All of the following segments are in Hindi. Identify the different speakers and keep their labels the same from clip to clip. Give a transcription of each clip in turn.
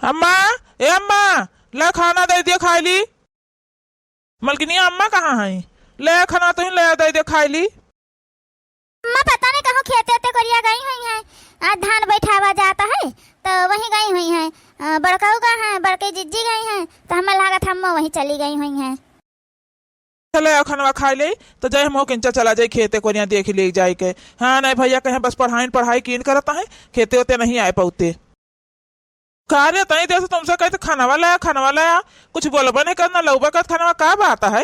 Speaker 1: अम्मा, ए अम्मा, ले खाना दे दिया खाई ली। मलकिनी अम्मा कहाँ है? ले खाना तो ले दे दिया खाई ली।
Speaker 2: अम्मा पता नहीं कहाँ खेते ते करिया गई हुई है। आज धान बैठावा जाता है तो वहीं गई हुई है। बड़काऊ का है, बड़के जिज्जी गई हैं तो हमें लागत हम वहीं चली गई हुई हैं।
Speaker 1: चले खाना खा ले तो जय हम किंचा चला जाए खेते को देख ले जाए के। हाँ नहीं भैया कहे बस पढ़ाई कीन करता है, खेते होते नहीं आए पाते। कार्य तई जैसे तुमसे कहते खाना वाला कुछ बोलबा नहीं करना लौबा कर खाना का बात है।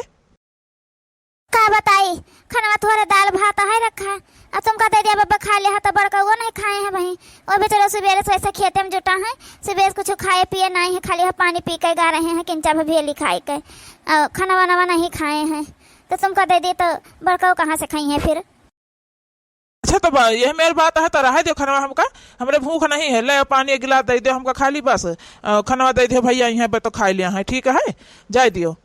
Speaker 2: का बताई खाना थोड़ा दाल भात है रखा और तुम का दे दिया बब्बा खा लिया तो बड़का वो नहीं खाए हैं भाई। और बेचारा सवेरे से वैसे खेते में जुटा है, सवेरे कुछ खाए पिए नहीं है, खाली पानी पी के गा रहे हैं किंचा भेली खाए के खाना वाना नहीं खाए हैं। तो तुम का दे दी तो बड़का कहाँ से खाई है फिर।
Speaker 1: अच्छा तो यही मेरी बात है तो रह दो खाना हमका, हमरे भूख नहीं है। ले पानी एक गिलास दे दो हमका खाली बस खाना दे दो भैया यहाँ पे तो खा लिया है। ठीक है जाए दियो।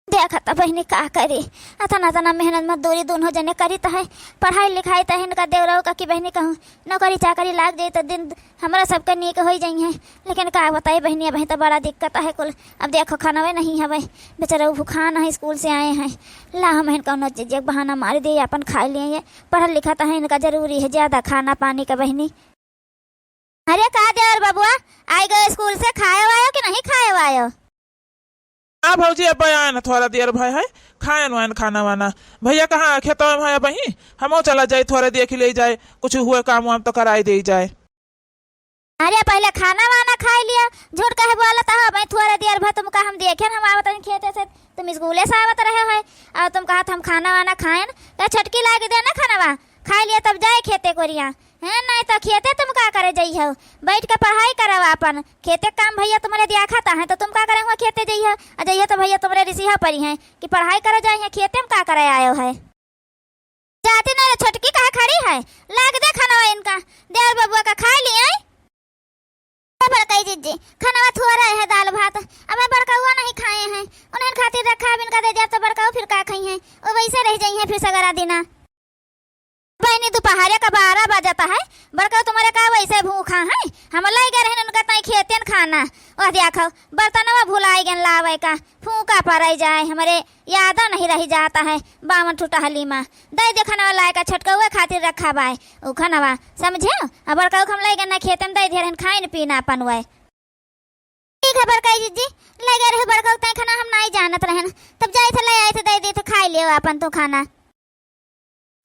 Speaker 2: देखा तो बहनी का करी अतना तना मेहनत मजदूरी दोनों जने करी तो है, पढ़ाई लिखाई तो इनका देवराव का कि बहनी कहूँ नौकरी चाकरी लाग जाए तो दिन हमारा सबका नीक हो जाई है। लेकिन का बताई बहनी अब तो बड़ा दिक्कत है कुल। अब देखो खाना वे नहीं है भाई, बेचारा भूखान है, स्कूल से आए हैं। ला हम इनका कौन चीज बहाना मार दिए अपन खा लिए। पढ़ा लिखा तो है इनका जरूरी है ज्यादा खाना पानी का बहनी। अरे कहा देवर बबुआ आई गए स्कूल से, खाए वायो कि नहीं खाए वायो?
Speaker 1: हाँ भौजी अब आए ना थोड़ा देर भाई है खाए वान खाना वाना। भैया कहाँ खेत में बही हम चला जाए थोड़ा देख ले जाए, कुछ हुए काम वाम तो कराई दे जाए।
Speaker 2: अरे पहले खाना वाना खा लिया, झूठ कहे बोला था भाई थोड़ा देर भर तुम का हम देखे हम आवत खेते से, तुम स्कूले से आवत रहे हो और तुम कहा हम खाना वाना खाए ना छटकी लागे देना खाना वा खा लिया तब जाए खेते कोरिया है। नहीं तो खेते तुम का करे जाइ हो, बैठ के पढ़ाई करो अपन। खेते काम भैया तुम्हारे दिया खाता है तो तुम का करे हुआ खेते जाइ हो जाइए तो भैया तुम्हारे रिसीहा पड़ी है कि पढ़ाई करो जाइए, खेते में का करे आयो है। जाते ना छोटकी कहा खड़ी है, लाग दे खाना इनका देवर बबुआ का खा लिए। बड़काई जिज्जी खाना थोड़ा है दाल भात, अब बड़का हुआ नहीं खाए हैं, उन्हें खातिर रखा इनका दे दिया तो बड़का फिर का खाई है वो वैसे रह जाइए फिर सगरा दिना। बहनी दोपहर का 12 बजता है, बड़का तुम्हारे का वैसे भूखा है। हम लाई गए रहन उनका तई खेते न खाना और देखो बर्तनवा भुलाई गन लावे का फूका पड़ाई जाए, हमारे याद नहीं रही जाता है। बावन टूटा हलीमा दे दे खाना लाए का छोटका हुए खातिर रखा बाय उ खाना समझे। अब बड़का हम लाई गन खेते में दे दे रहन खाए न पीना अपन वे। ठीक है बड़का जी ले गए रहे बड़का तई खाना हम नहीं जानत रहन, तब जाए थे ले आए थे दे दे तो खाई लियो अपन तो खाना।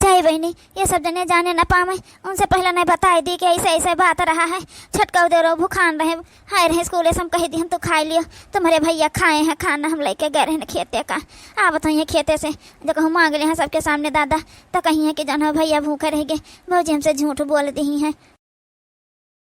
Speaker 2: चाहे बहनी ये सब जने जाने न पावे, उनसे पहले नहीं बताई दी कि ऐसे ऐसे बात रहा है। छटका दे रो भूखान रहे हाय रहे स्कूल से हम कही दी हम तो खा लियो, तुम्हारे भैया खाए हैं खाना हम लेके गए रहे खेते का। आ बताइए खेते से जब हम मांग ले हैं सबके सामने दादा तो कही है कि जन भैया भूखे रह गए, भौजी हमसे झूठ बोल दी है।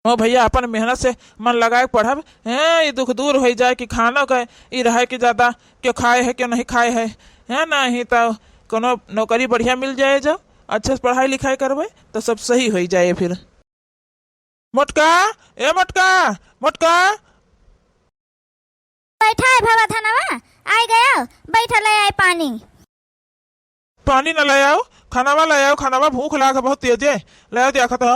Speaker 1: ओ भैया अपन मेहनत से मन लगाए पढ़ब है, ये दुख दूर हो जाए कि खाना का ये रहे कि ज्यादा क्यों खाए है क्यों नहीं खाए है नहीं तो कोनो नौकरी बढ़िया मिल जाए, जब अच्छे से पढ़ाई लिखाई करवे तो सब सही हो जाए फिर। मोटका ए मोटका मोटका
Speaker 2: बैठा है भवा धनवा आई गया बैठा ले आए पानी
Speaker 1: पानी न ले आओ खानावा ले आओ, खानावा भूख लाग बहुत तेज है। ले आओ देखा तो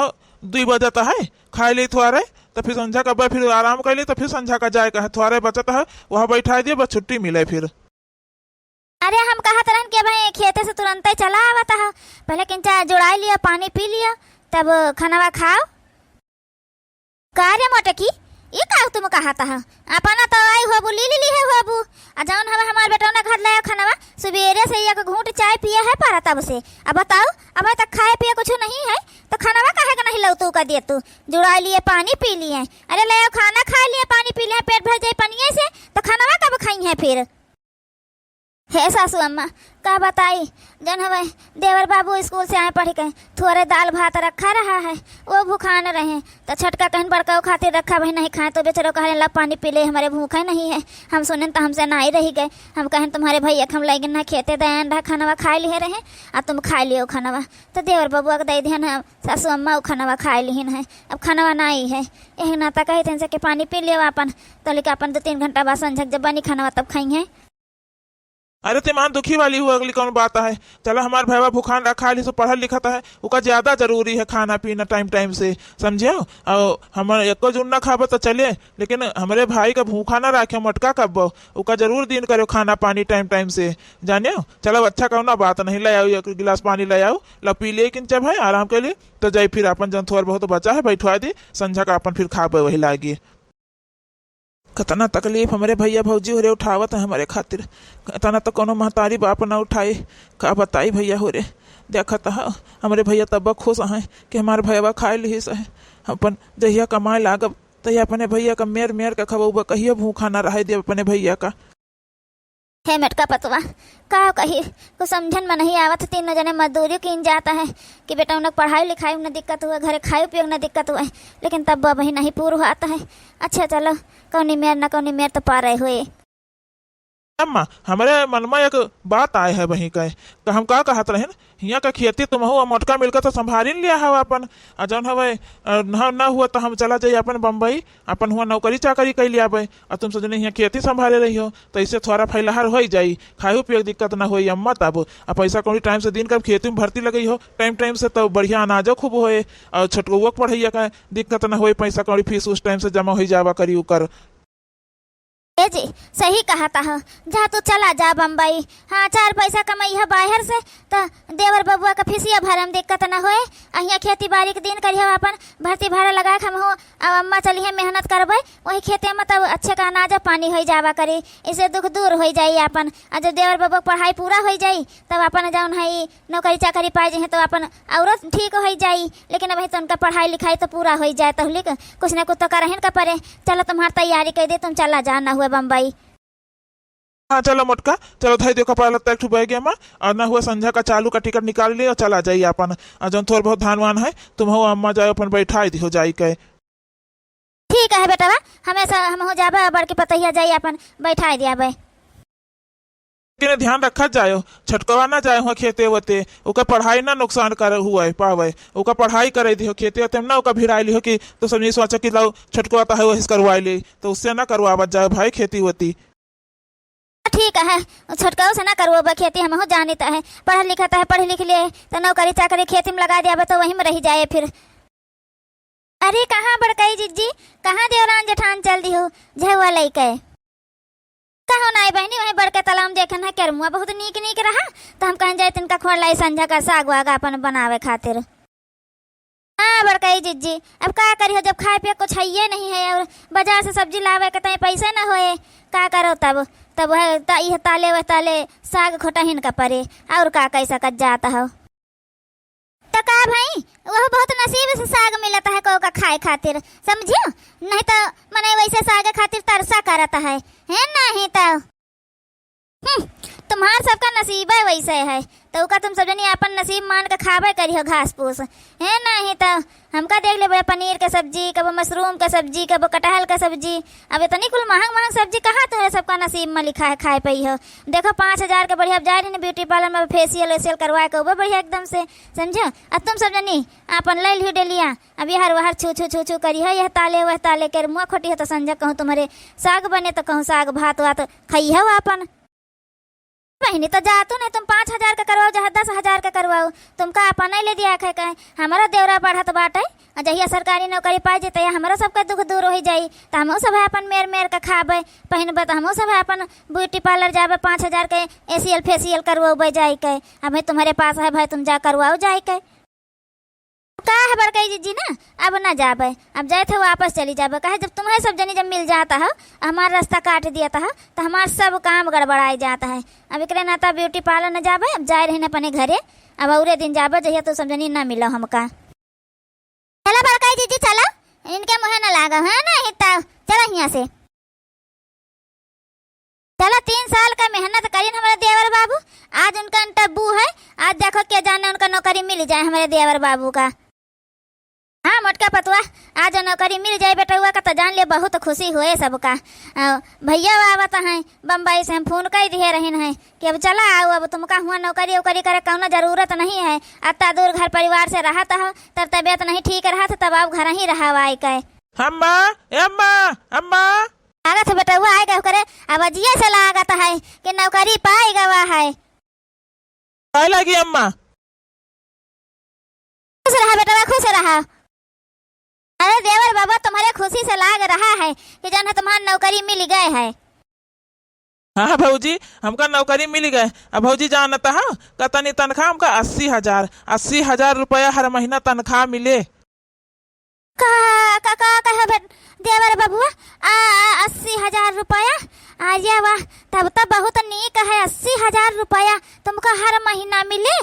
Speaker 1: 2 बजता है, खाई ली थोड़े तो फिर संझा का फिर आराम कर ली तो फिर संझा का जाए का थोड़े बचत है वहाँ बैठा दिए बस छुट्टी मिले फिर।
Speaker 2: अरे हम कहा तरह के भाई खेते से तुरंत ही चला आवता है, पहले किंचा जुड़ाई लिया पानी पी लिया तब खाना खाओ। कार्य मोटकी ये का तुम कहा था अपना तो आई हो ली ली है हो आ जौन हवा हमार बेटा ने घर लाया खाना सवेरे से एक घूंट चाय पिया है पारा तब से। अब बताओ अब तक खाए पिए कुछ नहीं है तो खाना काहे का नहीं लौतू का दे तू जुड़ा लिए पानी पी लिए। अरे ले खाना खा लिए पानी पी लिया पेट भर जाए पनिए से तो खाना कब खाई है फिर। हे सासू अम्मा का बताई जन हवे देवर बाबू स्कूल से आए पढ़ के थोड़े दाल भात रखा रहा है वो भूखान रहे तो छटका कहन बड़का खातिर रखा भाई नहीं खाए तो बेचारो कहे ला पानी पी ले हमारे भूखा नहीं है। हम सुने तो हमसे ना ही रही गए, हम कहें तुम्हारे भैया हम लगे ना खेते दे अंडा खाना खा लिए रहे आ तुम खा लियो खाना तो देवर बाबुआ के दे दिहन सासू अम्मा वो खाना खा लिहन है। अब खाना ना आई है यही नाता कहे थे कि पानी पी लियो अपन तो लेकिन अपन 2-3 घंटा बाद संझक जब बनी खाना तब खाई है।
Speaker 1: अरे तिमान दुखी वाली हुआ अगली कौन बात है। चलो हमार भैया भूखान रखा ली सो पढ़ल लिखत है, उका ज्यादा जरूरी है खाना पीना टाइम टाइम से, समझियो। और हम एको जून ना खाबो तो चले, लेकिन हमारे भाई का भूखा ना रखे मटका कब्बो, उका जरूर दिन करो खाना पानी टाइम टाइम से, जानियो। चलो अच्छा कहो ना बात नहीं, ले आओ एक गिलास पानी ले आओ, लो पी ले किन भाई आराम के लिए तो जाई, फिर अपन जन थोड़ा बहुत बचा है बैठवा दी, संझा का अपन फिर खाबे वही लागी। कितना तकलीफ हमारे भैया भौजी हो रे उठावत है हमारे खातिर, इतना तो कोनो महतारी बाप ना उठाई, का बताई भैया हो रे। देखत है हमारे भैया तब खुश हैं कि हमारे भैया खाए ली है, अपन जहिया कमाए लागब तहिया अपने भैया का मेर मेर का खबा, कहिए भूखा ना रह दे अपने भैया का।
Speaker 2: हे मटका पतवा का कही कुछ समझन में नहीं आवत। तीनों जने मजदूरी किन जाता है कि बेटा उन्हें पढ़ाई लिखाई में दिक्कत हुआ, घरे खाए उपयोग में दिक्कत हुआ है, लेकिन तब वही नहीं पूरा आता है। अच्छा चलो कौनी मेर ना कौनी मेर तो पा रहे हुए।
Speaker 1: अम्मा हमारे मन में एक बात आए है वही का, तो हम का कहत रहे हियाँ का खेती तुम हो मोटका मिलकर तो संभारी लिया हवा अपन, जौन हवे ना हुआ तो हम चला जाइए अपन बम्बई, अपन हुआ नौकरी चाकरी कर लिया भाई, और तुम सोचने यहाँ खेती संभाले रही हो तो इससे थोड़ा फैलहार हो जाई, खाए उपयोग दिक्कत ना हो अम्मा। तब अब पैसा कौड़ी टाइम से दिन कब खेती में भर्ती लगी हो टाइम टाइम से, तो बढ़िया अनाजो खूब होए और छोटकुआ पढ़ैया का दिक्कत ना हो, पैसा कौड़ी फीस उस टाइम से जमा हो जावा करी कर।
Speaker 2: ए जी सही कहा था, जा तू चला जा बम्बई, हाँ 4 पैसा कमाई है बाहर से, तो देवर बबुआ का फीसिया भरम दिक्कत ना होए, अहिया खेती बाड़ी के दिन करिए अपन भर्ती भाड़ा लगा हम हो, अब अम्मा चलिए मेहनत करबे वही खेते में, तब अच्छे का अनाज पानी हो जावा करी, इससे दुख दूर हो जाई अपन। और जब देवर बबुआ पढ़ाई पूरा हो जाई तब अपन जौन है नौकरी चाकरी पाए जाए तो अपन और ठीक हो जाई, लेकिन अभी तो उनका पढ़ाई लिखाई तो पूरा हो जाए तो कुछ ना कुछ तो करहिन का परे। चलो तुम्हारी तैयारी कर दे, तुम चला जा ना हुए बम्बई।
Speaker 1: हाँ चलो मोटका चलो धाई देखो पहले तक बह गया मैं, और ना हुआ संझा का चालू का टिकट निकाल लिया और चला जाइए अपन, जो थोड़ा बहुत धान वान है तुम हो अम्मा जाए अपन बैठा दी हो जाई के।
Speaker 2: ठीक है बेटा हमेशा हम हो जाबे बड़ के पतैया जाई अपन बैठा दिया बे,
Speaker 1: लेकिन ध्यान रखा जाए छटकवा ना जाए हुआ खेते वते, ओका पढ़ाई ना नुकसान कर हुआ है पावे, ओका पढ़ाई करे दी हो खेते वते ना ओका भिड़ाई ली हो कि तो समझी सोचा कि लो छटकवाता है वही करवाई ली, तो उससे ना करवावत जाए भाई खेती वती।
Speaker 2: ठीक है छोटकाओ से ना करवा खेती, हम हो जानता है पढ़ लिखता है, पढ़ लिख लिए तो नौकरी चाकरी खेती में लगा दिया तो वहीं में रह जाए फिर। अरे कहाँ बड़काई जिज्जी, कहाँ देवरान जेठान चल दी हो झुआ लैके, कहो ना बहनी वही बड़के तालाब देखन है केरमुआ बहुत नीक नीक रहा, तो हम कहीं जाए तिनका खोल लाई संझा का साग वाग अपन बनावे खातिर। हाँ बड़काई जिज्जी अब का करी हो जब खाए पिए कुछ है नहीं है, और बाजार से सब्जी लावे के तय पैसे ना होए, का करो तब वह ताले वह ताले साग खोटा हिन का परे, और का कैसा कच जाता हो। तो का भाई वह बहुत नसीब से साग मिलता है को का खाए खातिर, समझियो, नहीं तो मने वैसे साग खातिर तरसा करता है नहीं तो तुम्हार सबका नसीब है वैसे है, तो का तुम सब जनी अपन नसीब मान के खावे करियो घास फूस है नहीं तो हमका देख ले बड़े पनीर का सब्जी, कब मशरूम का सब्जी, कब कटहल का सब्जी, अब इतनी कुल महंग महंग सब्जी कहाँ तुम्हारे सबका नसीब में लिखा है खाए पई हो। देखो 5000 के बढ़िया अब जा रही ब्यूटी पार्लर में फेसियल वेसियल करवाए के वो बढ़िया एकदम से, समझो। अब तुम सब जनी अपन ले लियो डेलिया, अब यार वहर छू छू छू छू करी है, यह ताले वह ताले के मुँह खोटी है तो संजय कहूँ तुम्हारे साग बने तो कहूँ साग भात वात खाई है अपन बहनी, तो जातू नहीं तुम 5000 का करवाओ जहाँ 10,000 का करवाओ, तुमका अपन नहीं ले दिया है कहे हमारा देवरा पढ़त बाटे, जहिया सरकारी नौकरी पाई जाते हमारा सबका दुख दूर हो जाई, तो हमो सब है अपन मेर मेर का खाबे पहनबे, तो हमो सब है अपन ब्यूटी पार्लर जाबे 5000 के एसीएल फेसियल करवाओ जाई के, अब तुम्हारे पास है भाई तुम जा करवाओ जाई के। का है बड़काई जीजी ना अब ना जाबे, अब जाए थे वापस चली जाबे, कहे जब तुम्हें सब जनी जब मिल जाता है हमारा रास्ता काट दिया था तो हमारा सब काम गड़बड़ाई जाता है। अब एकरे नाता ब्यूटी पार्लर न जाबे, अब जाए रहने अपने घरे, अब औरे दिन जाबे जहिया तो सब जनी ना मिलो हमका। चलो बड़काई जीजी चलो, इनके मुँह न लागा है ना हिता, चलो यहाँ से चलो। 3 साल का मेहनत करी हमारे देवर बाबू, आज उनका इंटरव्यू है, आज देखो क्या जाने उनका नौकरी मिल जाए हमारे देवर बाबू का। हाँ मोटका पतुआ आज नौकरी मिल जाए बेटा हुआ का तो जान ले बहुत खुशी हुए सबका। भैया आवत हैं बम्बई से, हम फोन कर दिए रहन है कि अब चला आओ, अब तुमका हुआ नौकरी उकरी करे कौनो जरूरत नहीं है, अत्ता दूर घर परिवार से रहा था, तब तबियत नहीं ठीक रहा था तब आप घर ही रहा आई के।
Speaker 1: अम्मा अम्मा अम्मा
Speaker 2: आगत बेटा हुआ आएगा करे अब अजिए से लागा लागत है कि नौकरी पाई गवा है।
Speaker 1: काय लगी अम्मा?
Speaker 2: खुश रहा बेटा, खुश रहा। अरे देवर बाबा, तुम्हारे खुशी से लाग रहा है कि जन है तुम्हारी नौकरी मिल गए है।
Speaker 1: हाँ भौजी, हमका नौकरी मिल गए। अब भौजी जानता है कतनी तनख्वाह हमका 80,000 रुपया हर महीना तनख्वाह मिले।
Speaker 2: का देवर बाबुआ 80,000 रुपया? अरे वाह, तब तो बहुत नीक है। 80,000 रुपया तुमको हर महीना मिले।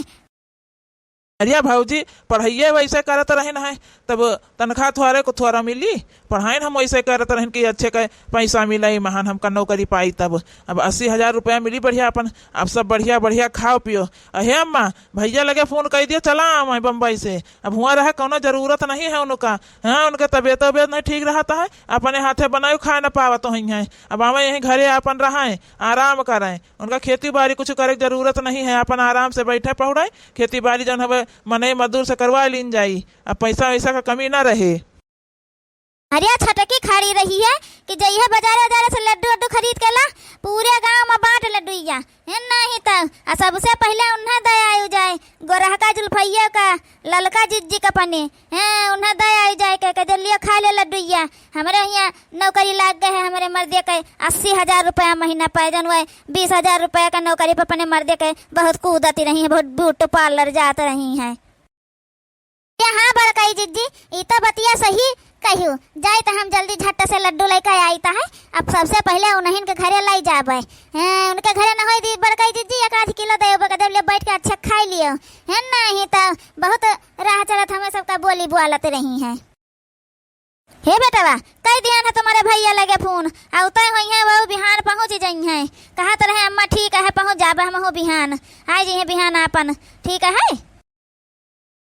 Speaker 1: अरे भौजी, पढ़ाइए वैसे करत रहन है तब तनख्वाह थोड़े को थोड़ा मिली। पढ़ाई हम वैसे करत रहन कि अच्छे का पैसा मिला महान हमका नौकरी पाई। तब अब 80,000 रुपया मिली बढ़िया। अपन अब सब बढ़िया बढ़िया खाओ पियो। अहे अम्मा, भैया लगे फोन कर दिया चला मैं बम्बई से। अब हुआ रहा कोनो जरूरत नहीं है उनका। हाँ, उनका तबीयत नहीं ठीक रहता है, अपने हाथे बनाए खा न पावत तो है। अब आवे यहीं घरे अपन रहें, आराम करें। उनका खेती बाड़ी कुछ करे की जरूरत नहीं है, अपन आराम से बैठे पढ़ाए। खेती बाड़ी जन हवे मने मजदूर से करवा लीन जाई। अब पैसा वैसा का कमी ना रहे।
Speaker 2: अरे छटकी खड़ी रही है कि जइहे बाजार से लड्डू वड्डू खरीद के ला, पूरे गांव में बांट लड्डूया है। नहीं तो सबसे पहले उन्हें दया जाए गोरहका जुल्फैया का ललका जिज्जी का पने हैं, उन्हें दया जाए के जल्दी खा ले लड्डूया। हमारे यहाँ नौकरी लग गए है हमारे मर्दे के 80,000 रुपया महीना पाए। जन 20,000 रुपया का नौकरी पर अपने मर्दे के बहुत कूदती रही है, बहुत ब्यूटी पार्लर जाते रही है। हाँ बड़काई जिज्जी, ई तो बतिया सही कहियो जाए तो हम जल्दी झट से लड्डू लेकर आईता है। अब सबसे पहले उन्हीं के घरे लाई जाबे। उनके घरे न होई दी बड़काई जिज्जी 1 किलो देबे कदम ले बैठ के अच्छा खा लियो है। नहीं तो बहुत राह चलत हमें सबका बोली बुआलत रही है। हे बेटवा, कई दिन है तुम्हारे भैया लगे फोन आउते हुई है, वो बिहान पहुंच जाई है। कहा तो रहे अम्मा ठीक है पहुंच जाबे हम हो बिहान। आई जी है बिहान अपन ठीक है।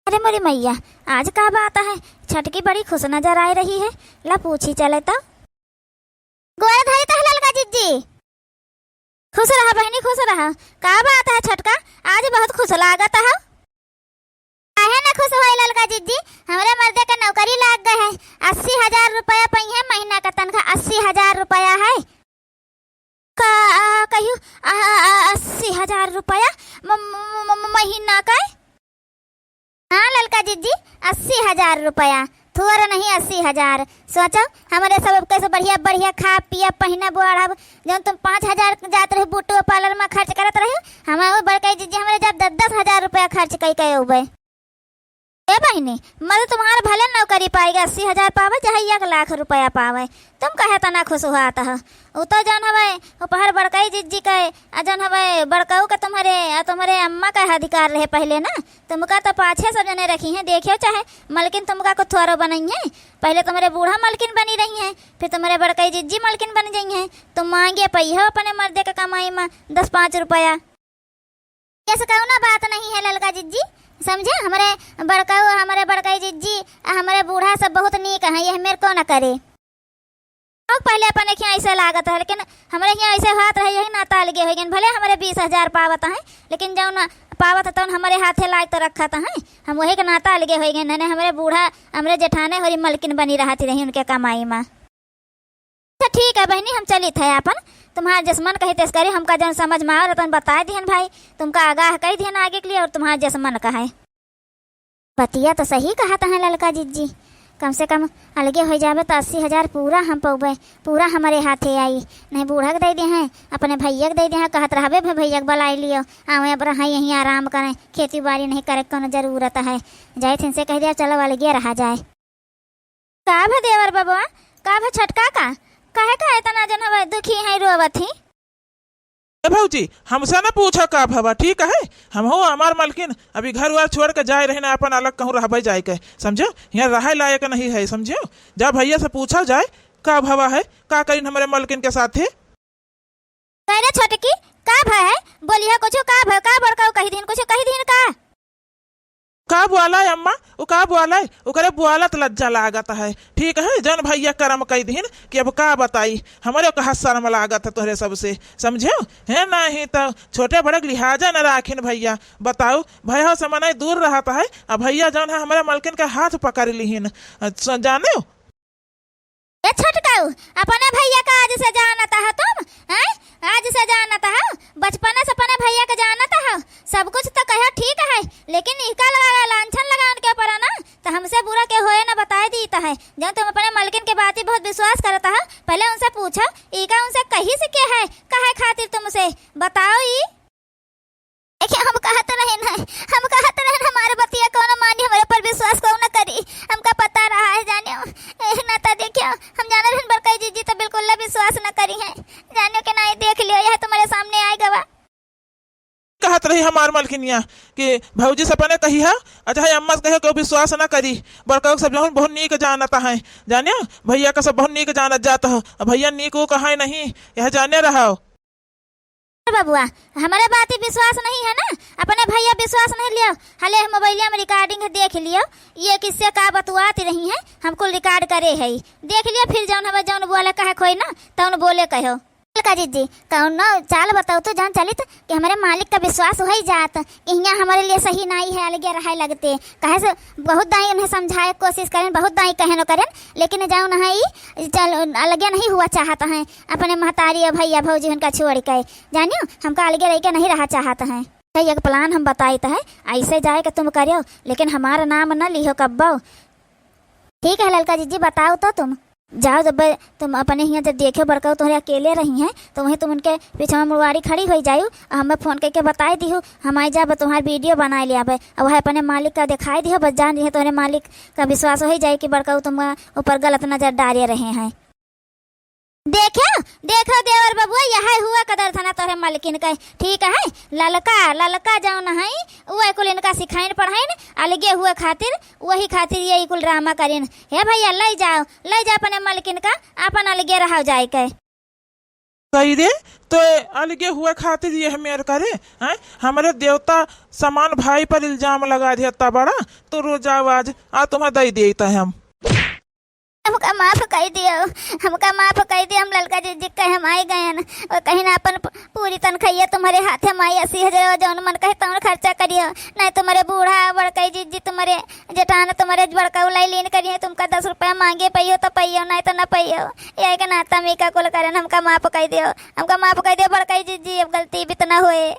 Speaker 2: अरे मोरी मैया, आज का बात है? छटकी बड़ी खुश नजर आ रही है। ला पूछी चले तो। गोर धरी तो ललका जिज्जी। खुश रहा बहनी, खुश रहा। का बात है छटका, आज बहुत खुश लागत है। काहे ना खुश होए ललका जिज्जी, हमारे मर्दे का नौकरी लग गए है। 80,000 रुपया पहिए महीना का तनख्वाह 80,000 रुपया है। कहियो 80,000 रुपया महीना का? हाँ ललका जिज्जी, 80,000 रुपया थोड़ा नहीं 80,000। सोचो हमारे सब कैसे बढ़िया बढ़िया खा पिया पहिना बुआढ़ब। जब तुम 5,000 जाते रहे बूटो पार्लर में खर्च करते रहे, हमारे बड़काई जिज्जी हमारे जब 10,000 रुपया खर्च कई उबे। ए बहनी, मत तुम्हारे भले नौकरी पाएगा 80,000 पावे चाहे 1,00,000 रुपया पावे, तुम कहे तना खुश हुआ था। वो तो जन हवे उपहार बड़काई जिज्जी के जन हवे बड़काऊ का तुम्हारे अम्मा का अधिकार रहे पहले ना। तुमका तो पाछे सब जने रखी हैं, देखियो चाहे मलकिन तुमका को थोड़ा बनाई है। पहले तुम्हारे बूढ़ा मलकिन बनी रही है, फिर तुम्हारे बड़काई जिज्जी मलकिन बन गई है। तुम मांगे पैया अपने मर्दे का कमाई में 10-5 रुपया। ऐसा कौन बात नहीं है ललका जिज्जी, समझे। हमारे बड़काई जिज्जी हमारे बूढ़ा सब बहुत नीक है, ये मेरे को न करे। पहले अपने यहाँ ऐसे लागत है, लेकिन हमारे यहाँ ऐसे हाथ रहे यही नाता अलगे हो गए। भले हमारे 20,000 पावत है, लेकिन जो न पावत तो हमारे हाथे लायक तो रखा था है। हम वही का नाता अलगे हो गए। नने हमारे बूढ़ा हमारे जेठाने हमारी मलकिन बनी रहती रही उनके कमाई में। अच्छा ठीक है बहनी, हम चली थे अपन तुम्हारे जसमन कही तेस करे। हमका जन समझ में आ बता दिहन भाई, तुमका आगाह कही दिहन आगे के लिए। और तुम्हारा जसमन का है बतिया तो सही कहा था ललका जिज्जी। कम से कम अलगे हो जावे तो 80,000 पूरा हम पौबे, पूरा हमारे हाथे आई। नहीं बूढ़ा के दे दिए हैं, अपने भैया के दे दिए हैं। कहत रहे भैया के बुलाई लियो, आवे अब रहा यहीं आराम करें, खेती बाड़ी नहीं करे कोनो जरूरत है। जाए थिन से कह दिया चलो अलगे रहा जाए। का भा देवर बबुआ, का भा छटका का कहे का इतना जन हवे दुखी है रोवत ही।
Speaker 1: भौजी हमसे ना पूछो का भवा, ठीक है। हम हो हमार मलकिन अभी घर वार छोड़ के जाए रहे ना, अपन अलग कहूँ रह जाए के, समझो। यहाँ रहे लायक नहीं है, समझो। जा भैया से पूछा जाए का भवा है, का करीन हमारे मलकिन के साथ है।
Speaker 2: छोटकी का भा है बोलिए कुछ का भा, का बड़का कही दिन कुछ कही दिन
Speaker 1: का बुआला है अम्मा, वो का बुआला है, वो करे बुआलत लज्जा लागत है, ठीक है। जन भैया करम कही दिन कि अब का बताई, हमारे कहा शर्म लागत है तोहरे सबसे, समझो है। नहीं तो छोटे बड़े लिहाजा न राखिन भैया। बताओ भैया से मना दूर रहता है, अब भैया जौन है हमारे मलकिन का हाथ पकड़ लीन, जाने
Speaker 2: छटकाऊ अपने भैया का आज से जानता है तुम हैं? आज से जानता पूछो ई का उनसे कहीं से क्या है, काहे खातिर तुमसे बताओ ई। देखिए हम कहत रहे ना, हम कहत रहे हमारे बतिया कौन मानी, हमारे पर विश्वास कौन न करी, हमका पता रहा है जानियो ना। तो देखियो हम जान रहे बड़काई जी तो बिल्कुल विश्वास न करी है, जानियो के नहीं देख लियो यह तुम्हारे सामने आए गवा।
Speaker 1: कहत रही हमार मलकिनिया कि भौजी से अपने कही है, अच्छा है अम्मा से कहे को विश्वास ना करी, बड़का सब जौन बहुत नीक जानता है, जानियो भैया का सब बहुत नीक जानत जाता हो, भैया नीक वो कहा नहीं यह जाने रहा हो।
Speaker 2: बबुआ हमारे बात विश्वास नहीं है ना, अपने भैया विश्वास नहीं लियो, हले मोबाइलिया में रिकॉर्डिंग देख लियो, ये किससे का बतुआती रही है, हमको रिकॉर्ड करे है, देख लियो फिर जौन हमें जौन बोले कहे कोई ना तौन बोले कहो। का जी कौन चाल बताओ तो जान चलित कि हमारे मालिक का विश्वास हो ही जात कि यहाँ हमारे लिए सही नहीं है, अलगे रहा लगते कहे से बहुत दाई उन्हें समझाए कोशिश करें, बहुत दाई कहे न करें, लेकिन जाओ नहीं चल अलगे नहीं हुआ चाहता है, अपने महतारी और भैया भौजी उनका छोड़ के जानियो हमका अलगे रह के नहीं रहा चाहता है। एक प्लान हम बताते हैं ऐसे जाए कि तुम करियो, लेकिन हमारा नाम न लिहो कब्बो। ठीक है ललका जी बताओ तो तुम जाओ, जब तुम अपने यहाँ जब देखो बड़का तुम्हारे अकेले रही हैं तो वहीं तुम उनके पीछे में मुड़वाड़ी खड़ी हो जाओ, हमें फ़ोन करके बताई दी हम आई जब तुम्हारी वीडियो बना लिया अब वह अपने मालिक का दिखाई दियो, बस जान रही है तुम्हारे मालिक का विश्वास हो ही जाए कि बड़का तुम ऊपर गलत नजर डाले रहे हैं। देखो देखो देवर बबुआ यह हुआ कदर थाना तोहरे मालिकिन का, ठीक है ललका ललका जाओ न वह कुल इनका सिखाइन पढ़ाइन अलगे हुए खातिर वही खातिर ये कुल ड्रामा करीन। हे भैया ले जाओ अपने मालिकिन का, अपन अलगे रह जाए के
Speaker 1: कही दे तो अलगे हुए खातिर ये मेरे करे हैं, हमारे देवता समान भाई पर इल्जाम लगा दिया इतना बड़ा, तो रोज आवाज आ तुम्हें दे देता है
Speaker 2: हमका माफ कर दियो, हमका माफ कर दियो, हम ललका जी कहे हम आई गए न और कहीं ना अपन पूरी तनख्वाह तुम्हारे हाथ में आई 80,000 जौन मन कहे तौन खर्चा करियो, नहीं तुम्हारे बूढ़ा बड़का जी तुम्हारे जेठान तुम्हारे बड़का उलाई लीन करिए, तुमका 10 रुपया मांगे पैयो तो पैयो नहीं तो न पैयो, यही के नाता में का कुल करन हमका माफ कर दियो, हमका माफ कर दियो बड़का जी अब गलती भी तो न होए।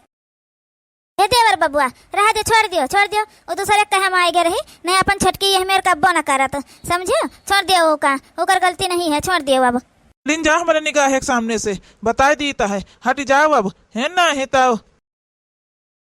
Speaker 2: हे देवर बबुआ रहा दे, छोड़ दियो वो दूसरे कहे हम आएगे रही नहीं, अपन छटकी ये मेरे कब्बो न करत, समझे छोड़ दियो, ओकर गलती नहीं है, छोड़ दियो अब।
Speaker 1: लिन जा हमारे निगाह के सामने से बताई दी है, हट जाओ अब है ना है तो